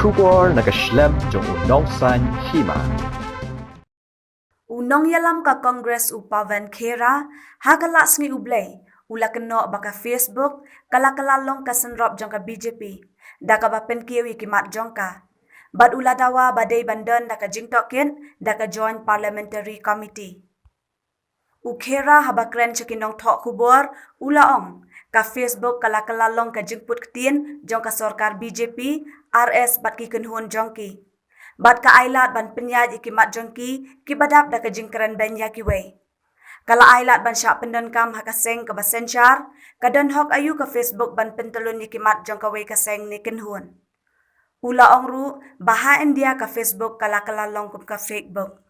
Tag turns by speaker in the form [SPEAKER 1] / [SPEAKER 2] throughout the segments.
[SPEAKER 1] Kubor nakaslem jong unong san Hima.
[SPEAKER 2] Unong yalam ka Congress upavan Kylla hagalas ni ublay ula keno baka Facebook kalakalalong kasenrop jong ka BJP daka bapen kiwi kimat jong ka bad ula dawa badai bandan daka Jingput daka Joint Parliamentary Committee Kylla habakren chakinong thok kubor ula ong ka Facebook kalakalalong ka Jingput Ktien jong ka sorkar BJP RS bat ki Kynnoh jong ki bat ka ailat ban penyaj ikimat jongki kibadap da ka jingkran benya kiwe kala ailat ban syak pendan kam hakaseng ka basenchar kadan hok ayu ka Facebook ban pentelun ikimat jong ka we kaseng ni Kynnoh ula ongru baha India ka Facebook kala kalalong kum ka Facebook.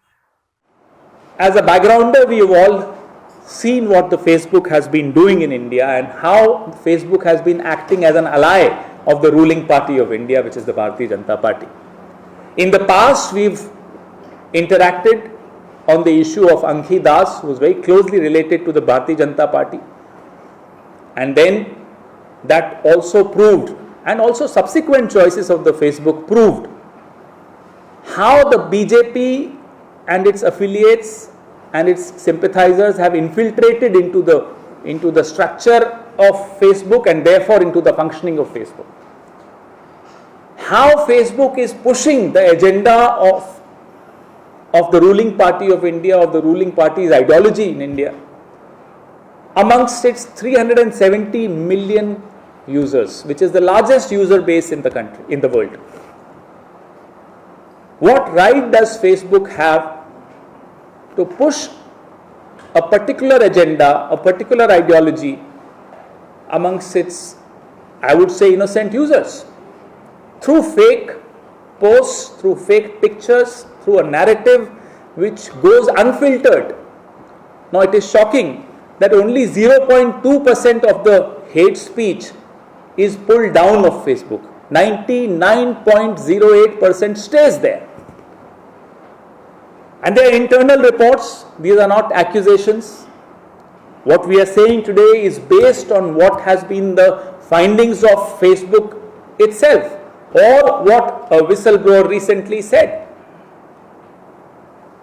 [SPEAKER 3] As a backgrounder, we have all seen what the Facebook has been doing in India and how Facebook has been acting as an ally of the ruling party of India, which is the Bharatiya Janata Party. In the past, we've interacted on the issue of Ankhi Das, who was very closely related to the Bharatiya Janata Party. And then that also proved, and also subsequent choices of the Facebook proved, how the BJP and its affiliates and its sympathizers have infiltrated into the structure of Facebook and therefore into the functioning of Facebook. How Facebook is pushing the agenda of the ruling party of India, of the ruling party's ideology in India, amongst its 370 million users, which is the largest user base in the country, in the world. What right does Facebook have to push a particular agenda, a particular ideology amongst its, I would say, innocent users? Through fake posts, through fake pictures, through a narrative which goes unfiltered. Now it is shocking that only 0.2% of the hate speech is pulled down of Facebook. 99.08% stays there. And there are internal reports, these are not accusations. What we are saying today is based on what has been the findings of Facebook itself, or what a whistleblower recently said.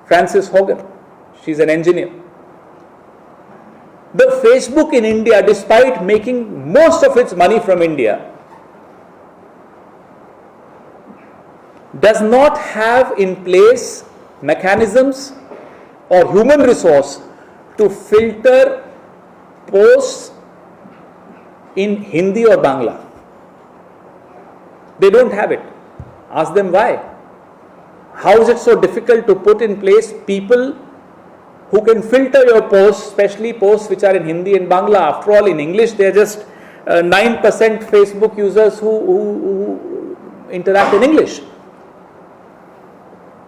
[SPEAKER 3] Frances Hogan, she's an engineer. The Facebook in India, despite making most of its money from India, does not have in place mechanisms or human resource to filter posts in Hindi or Bangla. They don't have it. Ask them why. How is it so difficult to put in place people who can filter your posts, especially posts which are in Hindi and Bangla? After all, in English, they are just 9% Facebook users who interact in English.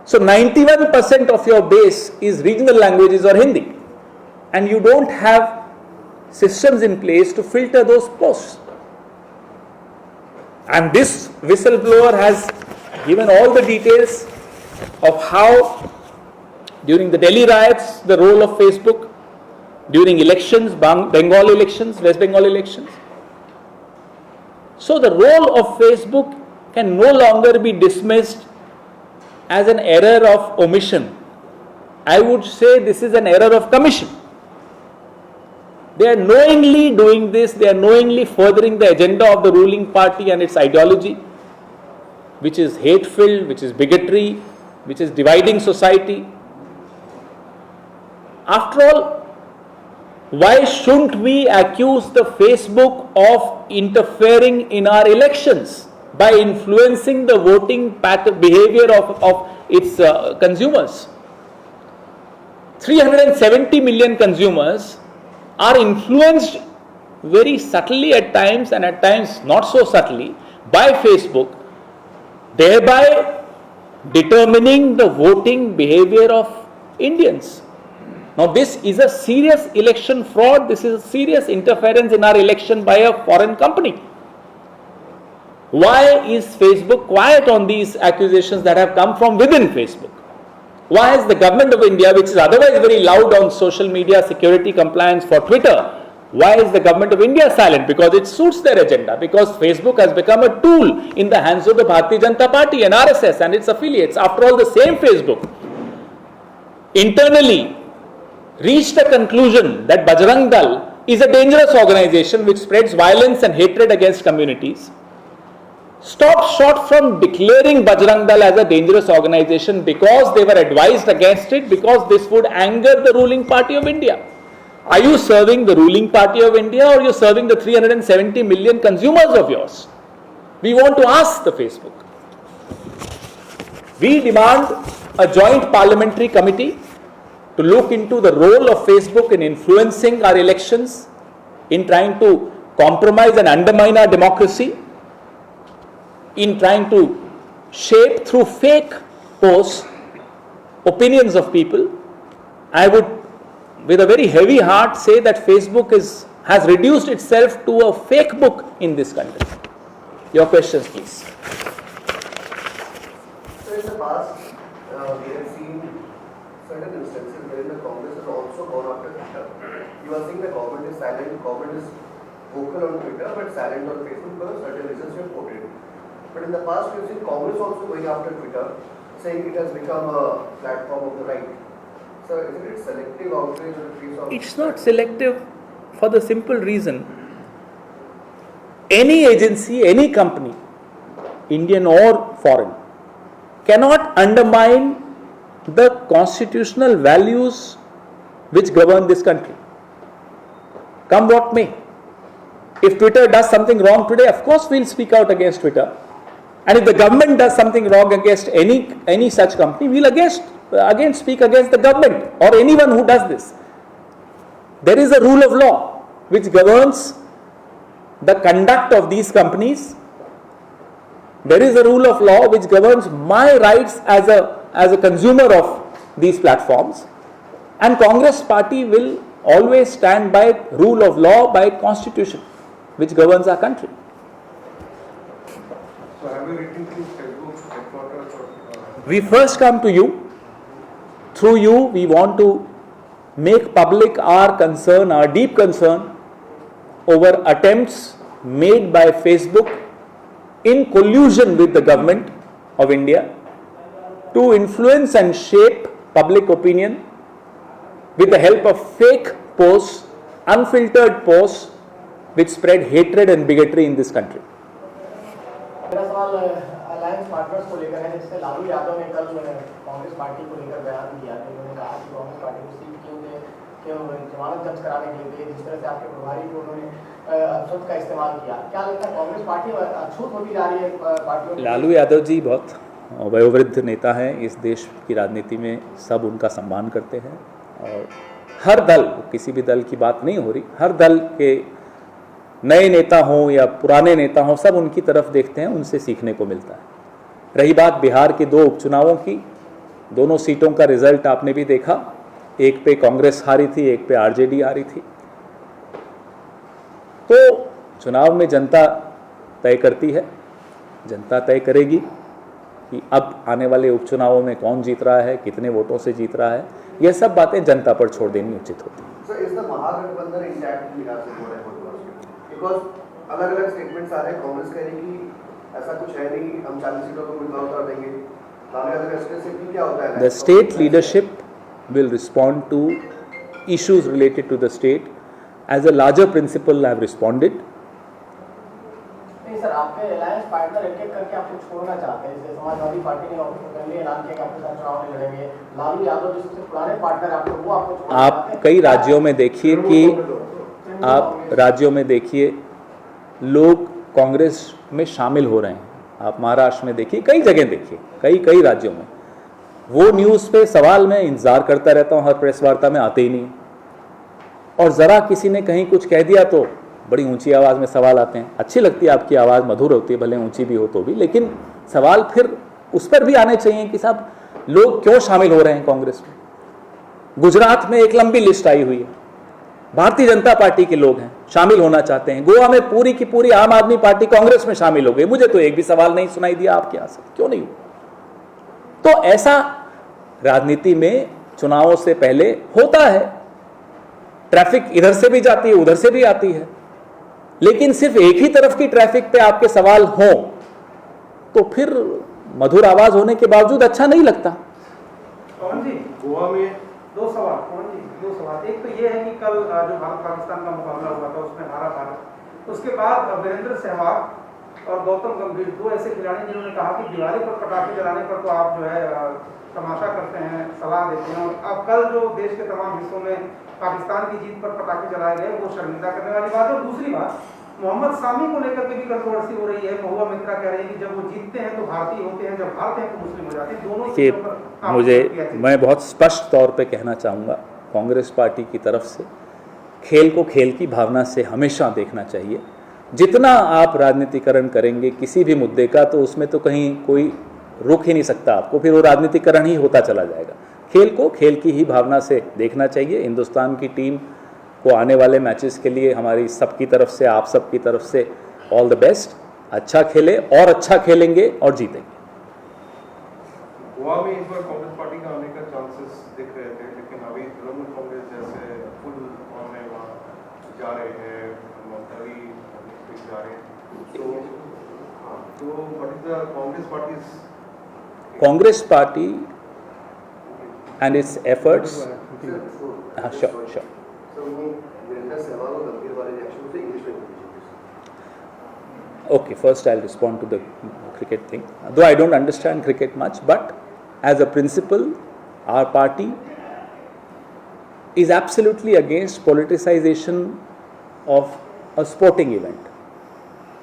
[SPEAKER 3] So 91% of your base is regional languages or Hindi, and you don't have systems in place to filter those posts. And this whistleblower has given all the details of how during the Delhi riots, the role of Facebook, during elections, Bengal elections, West Bengal elections. So the role of Facebook can no longer be dismissed as an error of omission. I would say this is an error of commission. They are knowingly doing this, they are knowingly furthering the agenda of the ruling party and its ideology, which is hate-filled, which is bigotry, which is dividing society. After all, why shouldn't we accuse the Facebook of interfering in our elections by influencing the voting pattern behavior of its consumers? 370 million consumers are influenced very subtly at times, and at times not so subtly, by Facebook, thereby determining the voting behavior of Indians. Now this is a serious election fraud, this is a serious interference in our election by a foreign company. Why is Facebook quiet on these accusations that have come from within Facebook? Why has the government of India, which is otherwise very loud on social media security compliance for Twitter, Why is the government of India silent? Because it suits their agenda. Because Facebook has become a tool in the hands of the Bharatiya Janata Party and RSS and its affiliates. After all, the same Facebook internally reached a conclusion that Bajrang Dal is a dangerous organization which spreads violence and hatred against communities. Stopped short from declaring Bajrang Dal as a dangerous organization because they were advised against it, because this would anger the ruling party of India. Are you serving the ruling party of India, or are you serving the 370 million consumers of yours? We want to ask the Facebook. We demand a joint parliamentary committee to look into the role of Facebook in influencing our elections, in trying to compromise and undermine our democracy, in trying to shape through fake posts opinions of people. I would, with a very heavy heart, say that Facebook has reduced itself to a fake book in this country. Your questions, please.
[SPEAKER 4] So in the past, we have seen certain instances wherein the Congress has also gone after Twitter. You are saying the government is silent, government is vocal on Twitter but silent on Facebook because of certain reasons you have quoted. But in the past, we have seen Congress also going after Twitter, saying it has become a platform of the right. So isn't it selective outrage on the face of...
[SPEAKER 3] It's not selective for the simple reason. Any agency, any company, Indian or foreign, cannot undermine the constitutional values which govern this country. Come what may. If Twitter does something wrong today, of course we'll speak out against Twitter. And if the government does something wrong against any such company, we'll again speak against the government or anyone who does this. There is a rule of law which governs the conduct of these companies. There is a rule of law which governs my rights as a consumer of these platforms. And Congress party will always stand by rule of law, by constitution, which governs our country.
[SPEAKER 4] So have you written to Facebook headquarters or...
[SPEAKER 3] We first come to you. Through you, we want to make public our concern, our deep concern over attempts made by Facebook in collusion with the government of India to influence and shape public opinion with the help of fake posts, unfiltered posts which spread hatred and bigotry in this country.
[SPEAKER 5] मेरा सवाल alliance partners को लेकर है, जिससे लालू यादव ने कल Congress party को लेकर बयान दिया कि उन्होंने कहा कि कांग्रेस पार्टी को सीट क्यों जमानत जब्त कराने के लिए जिस तरह से आपके प्रभारी को उन्होंने अछूत का इस्तेमाल किया, क्या लगता है कांग्रेस पार्टी अछूत होती जा रही है पार्टियों?
[SPEAKER 3] लालू यादव जी बहुत वयोवृद्ध नेता हैं, इस देश की राजनीति में सब उनका सम्मान करते हैं और हर दल, किसी भी दल की बात नहीं हो रही, हर दल के नए नेता हों या पुराने नेता हों, सब उनकी तरफ देखते हैं, उनसे सीखने को मिलता है। रही बात बिहार के 2 उपचुनावों की, दोनों सीटों का रिजल्ट आपने भी देखा, एक पे कांग्रेस हारी थी, एक पे आरजेडी हारी थी। तो चुनाव में जनता तय करती है, जनता तय करेगी कि अब आने वाले उपचुनावों में कौन जीत रहा है, कितने वोटों से जीत रहा है, यह सब बातें जनता पर छोड़ देनी उचित होती है।
[SPEAKER 4] महागठबंधन इंटैक्ट बिहार से हो रहा है बिकॉज अलग अलग स्टेटमेंट्स आ रहे हैं, कांग्रेस कह रही कि ऐसा कुछ है नहीं, हम 40 सीटों को उम्मीदवार उतार देंगे। लालू यादव स्पेसिफिकली क्या होता है?
[SPEAKER 3] The state leadership will respond to issues related to the state. As a larger principle, I have responded.
[SPEAKER 5] नहीं सर, आपके अलायंस पार्टनर एक-एक करके आपको छोड़ना चाहते हैं। जैसे समाजवादी पार्टी ने पहले ऐलान किया कि आपके साथ चुनाव नहीं लड़ेंगे। लालू यादव जो सबसे पुराने पार्टनर आपको, वो आपको छोड़ना चाहते हैं।
[SPEAKER 3] आप कई राज्यों में देखिए कि आप राज्यों में देखिए लोग कांग्रेस में शामिल हो रहे हैं। आप महाराष्ट्र में देखिए, कई जगह देखिए, कई राज्यों में वो न्यूज़ पे सवाल मैं इंतज़ार करता रहता हूँ, हर प्रेस वार्ता में आते ही नहीं। और ज़रा किसी ने कहीं कुछ कह दिया तो बड़ी ऊंची आवाज़ में सवाल आते हैं। अच्छी लगती है, आपकी आवाज़ मधुर होती है, भले ऊंची भी हो तो भी, लेकिन सवाल फिर उस पर भी आने चाहिए कि साहब लोग क्यों शामिल हो रहे हैं कांग्रेस में। गुजरात में एक लंबी लिस्ट आई हुई है, भारतीय जनता पार्टी के लोग हैं, शामिल होना चाहते हैं। गोवा में पूरी की पूरी आम आदमी पार्टी कांग्रेस में शामिल हो गई। मुझे तो एक भी सवाल नहीं सुनाई दिया आपके यहाँ से, क्यों नहीं हुआ? तो ऐसा राजनीति में चुनावों से पहले होता है। ट्रैफिक इधर से भी जाती है, उधर से भी आती है, लेकिन सिर्फ एक ही तरफ की ट्रैफिक पे आपके सवाल हों तो फिर मधुर आवाज होने के बावजूद अच्छा नहीं लगता।
[SPEAKER 6] पवन जी, गोवा में दो सवाल। एक तो ये है कि कल जो भारत पाकिस्तान का मुकाबला हुआ था उसमें हारा भारत, उसके बाद वीरेंद्र सहवाग और गौतम गंभीर दो ऐसे खिलाड़ी जिन्होंने कहा कि दिवाली पर पटाखे जलाने पर तो आप जो है तमाशा करते हैं, सलाह देते हैं, और अब कल जो देश के तमाम हिस्सों में पाकिस्तान की जीत पर पटाखे जलाए गए वो शर्मिंदा करने वाली बात है। और दूसरी बात, मोहम्मद सामी को लेकर के भी कंट्रोवर्सी हो रही है। महुआ मित्रा कह रही है कि जब वो जीतते हैं तो भारतीय होते हैं, जब हारते हैं तो मुस्लिम हो जाते हैं। दोनों
[SPEAKER 3] कि मैं बहुत स्पष्ट तौर पे कहना चाहूँगा, कांग्रेस पार्टी की तरफ से खेल को खेल की भावना से हमेशा देखना चाहिए। जितना आप राजनीतिकरण करेंगे किसी भी मुद्दे का तो उसमें तो कहीं कोई रोक ही नहीं सकता आपको, फिर वो राजनीतिकरण ही होता चला जाएगा। खेल को खेल की ही भावना से देखना चाहिए। हिंदुस्तान की टीम को आने वाले मैचेस के लिए हमारी सबकी तरफ से, आप सबकी तरफ से ऑल द बेस्ट। अच्छा खेले और अच्छा खेलेंगे और जीतेंगे।
[SPEAKER 7] गोवा में इस बार कांग्रेस पार्टी का आने का चांसेस दिख रहे थे, लेकिन अभी तृणमूल कांग्रेस जैसे फुल ऑन है, वहाँ जा रहे हैं, मंत्री जा रहे हैं, तो what is the
[SPEAKER 3] Congress party and its efforts. Sure. Okay, first I'll respond to the cricket thing. Though I don't understand cricket much, but as a principle, our party is absolutely against politicization of a sporting event.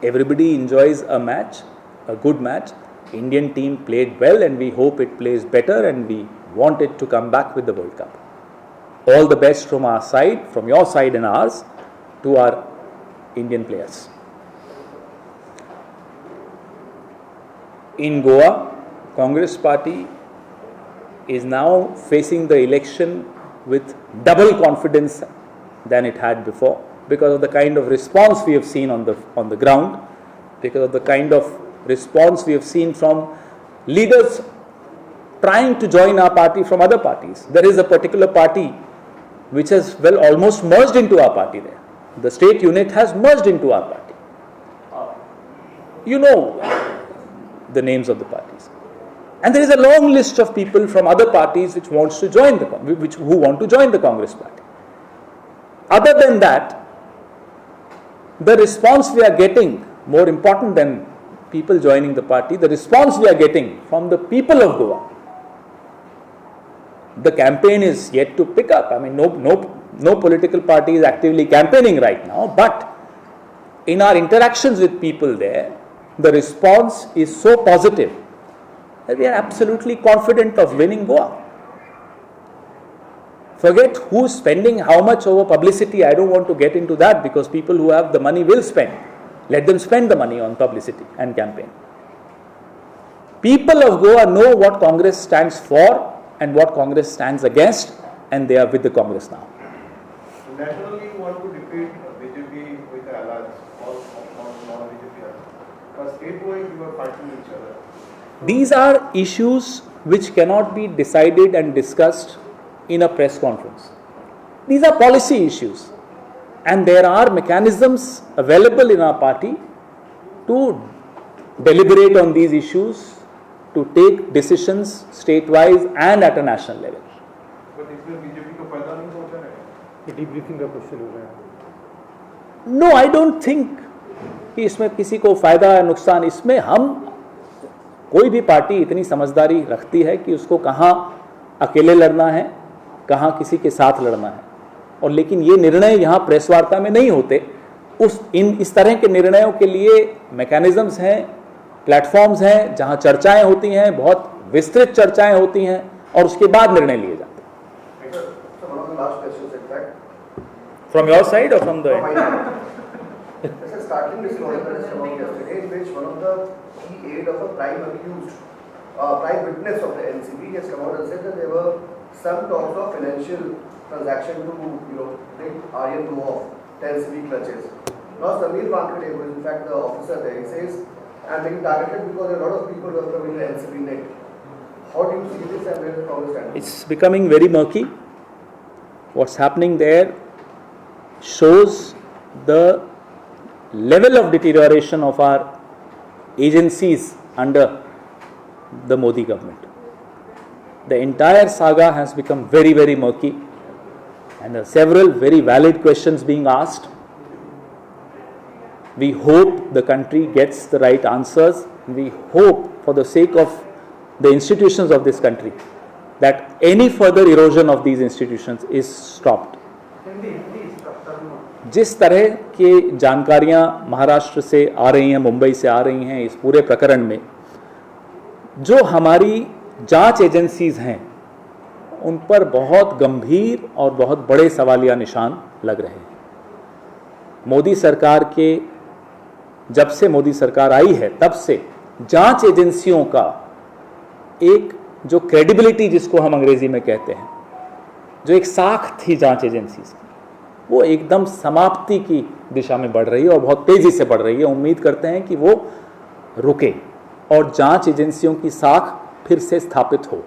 [SPEAKER 3] Everybody enjoys a match, a good match. Indian team played well and we hope it plays better and we want it to come back with the World Cup. All the best from our side, from your side and ours, to our Indian players. In Goa, Congress party is now facing the election with double confidence than it had before, because of the kind of response we have seen on the ground, because of the kind of response we have seen from leaders trying to join our party from other parties. There is a particular party which has almost merged into our party there. The state unit has merged into our party. You know the names of the parties. And there is a long list of people from other parties who want to join the Congress party. Other than that, the response we are getting, more important than people joining the party, the response we are getting from the people of Goa. The campaign is yet to pick up. I mean, no political party is actively campaigning right now, but in our interactions with people there, the response is so positive that we are absolutely confident of winning Goa. Forget who's spending how much over publicity. I don't want to get into that, because people who have the money will spend. Let them spend the money on publicity and campaign. People of Goa know what Congress stands for and what Congress stands against, and they are with the Congress now.
[SPEAKER 7] Nationally, you want to defeat BJP with allies, or non-BJP, but statewide you are fighting each other.
[SPEAKER 3] These are issues which cannot be decided and discussed in a press conference. These are policy issues, and there are mechanisms available in our party to deliberate on these issues, to take decisions state-wise and at a national level.
[SPEAKER 7] But इसमें BJP को फायदा नहीं पहुंचा है?
[SPEAKER 6] Debriefing का question हो गया।
[SPEAKER 3] No, I don't think कि इसमें किसी को फायदा या नुकसान, इसमें हम कोई भी पार्टी इतनी समझदारी रखती है कि उसको कहाँ अकेले लड़ना है, कहाँ किसी के साथ लड़ना है, और लेकिन ये निर्णय यहाँ प्रेस वार्ता में नहीं होते। इस तरह के निर्णयों के लिए मैकेनिज्म्स हैं, प्लेटफॉर्म्स हैं जहाँ चर्चाएं होती हैं, बहुत विस्तृत चर्चाएं होती हैं, और उसके बाद निर्णय लिए जाते हैं। From your side or from the
[SPEAKER 4] Starting this yesterday, in which one of the key aid of a prime accused, prime witness of the NCB has come out and said that there were some talks of financial transaction to, bring Aryan go off 10 civic clutches. Now Samir Pankade, who is in fact the officer there, he says, I'm being targeted because there are a lot of people who are coming in the NCB net. How do you see this and where the Congress stands?
[SPEAKER 3] It's becoming very murky. What's happening there shows the level of deterioration of our agencies under the Modi government. The entire saga has become very, very murky, and there are several very valid questions being asked. We hope the country gets the right answers. We hope, for the sake of the institutions of this country, that any further erosion of these institutions is stopped. जिस तरह की जानकारियां महाराष्ट्र से आ रही हैं, मुंबई से आ रही हैं, इस पूरे प्रकरण में जो हमारी जांच एजेंसीज हैं उन पर बहुत गंभीर और बहुत बड़े सवालिया निशान लग रहे हैं। मोदी सरकार के, जब से मोदी सरकार आई है तब से जांच एजेंसियों का एक जो क्रेडिबिलिटी, जिसको हम अंग्रेजी में कहते हैं, जो एक साख थी जांच एजेंसीज की, वो एकदम समाप्ति की दिशा में बढ़ रही है और बहुत तेजी से बढ़ रही है। उम्मीद करते हैं कि वो रुके और जांच एजेंसियों की साख फिर से स्थापित हो।